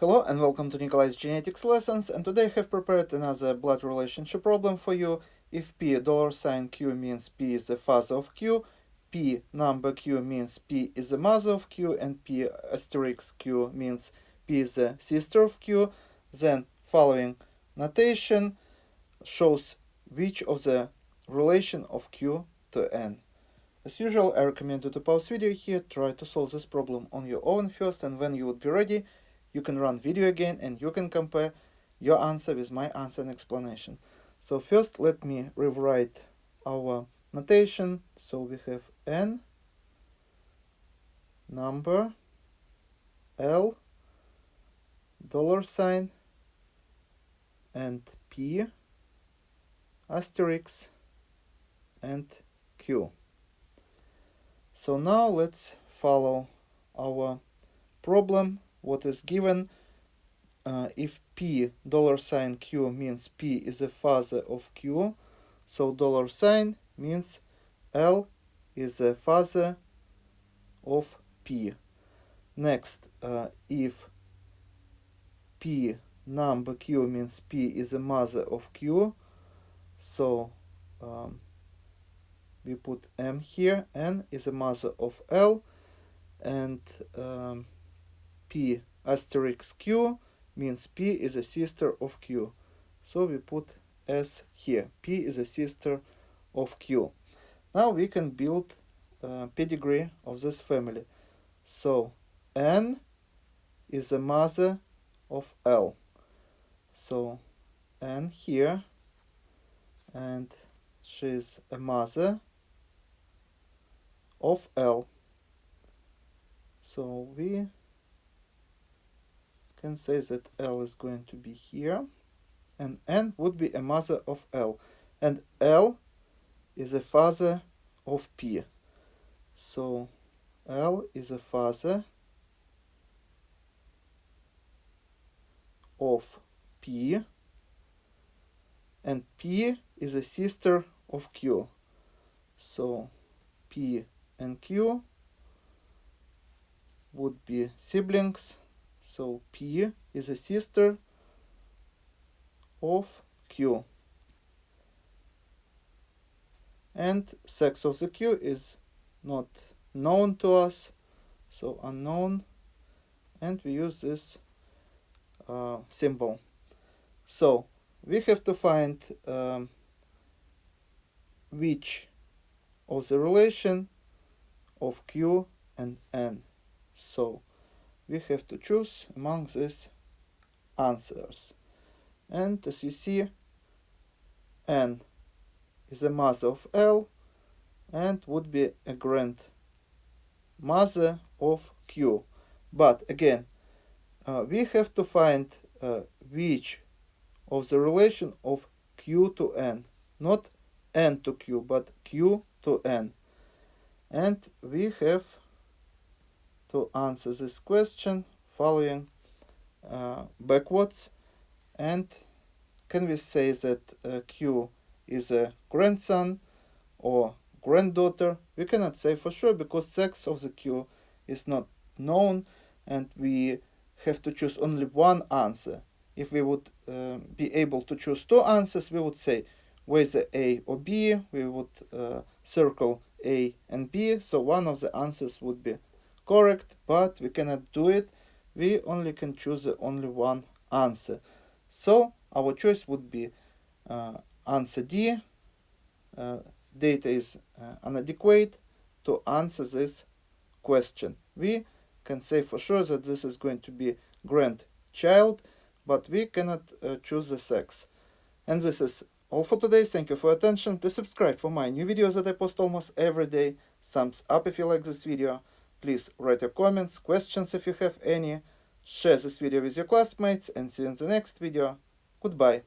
Hello and welcome to Nikolai's genetics lessons, and today I have prepared another blood relationship problem for you. If P $Q means P is the father of Q, P number Q means P is the mother of Q, and P asterisk Q means P is the sister of Q, then following notation shows which of the relation of Q to N. As usual, I recommend you to pause video here, try to solve this problem on your own first, and when you would be ready, you can run video again and you can compare your answer with my answer and explanation. So first let me rewrite our notation. So we have N, number, L, $, and P, asterisk, and Q. So now let's follow our problem. What is given if P $Q means P is the father of Q, so $, means L is the father of P. Next, if P number Q means P is the mother of Q, so we put M here. N is the mother of L, and P asterisk Q means P is a sister of Q. So we put S here. P is a sister of Q. Now we can build pedigree of this family. So N is the mother of L. So N here, and she is a mother of L. So we can say that L is going to be here, and N would be a mother of L, and L is a father of P. So L is a father of P, and P is a sister of Q. So P and Q would be siblings. So P is a sister of Q. And sex of the Q is not known to us, so unknown, and we use this symbol. So we have to find which of the relation of Q and N. So we have to choose among these answers. And as you see, N is the mother of L and would be a grandmother of Q. But again, we have to find which of the relation of Q to N, not N to Q, but Q to N. And we have to answer this question following backwards. And can we say that Q is a grandson or granddaughter? We cannot say for sure because sex of the Q is not known, and we have to choose only one answer. If we would be able to choose two answers, we would say whether A or B. We would circle A and B, so one of the answers would be correct, but we cannot do it. We only can choose only one answer. So our choice would be answer D. Data is inadequate to answer this question. We can say for sure that this is going to be grandchild, but we cannot choose the sex. And this is all for today. Thank you for your attention. Please subscribe for my new videos that I post almost every day. Thumbs up if you like this video. Please write your comments, questions if you have any. Share this video with your classmates, and see you in the next video. Goodbye.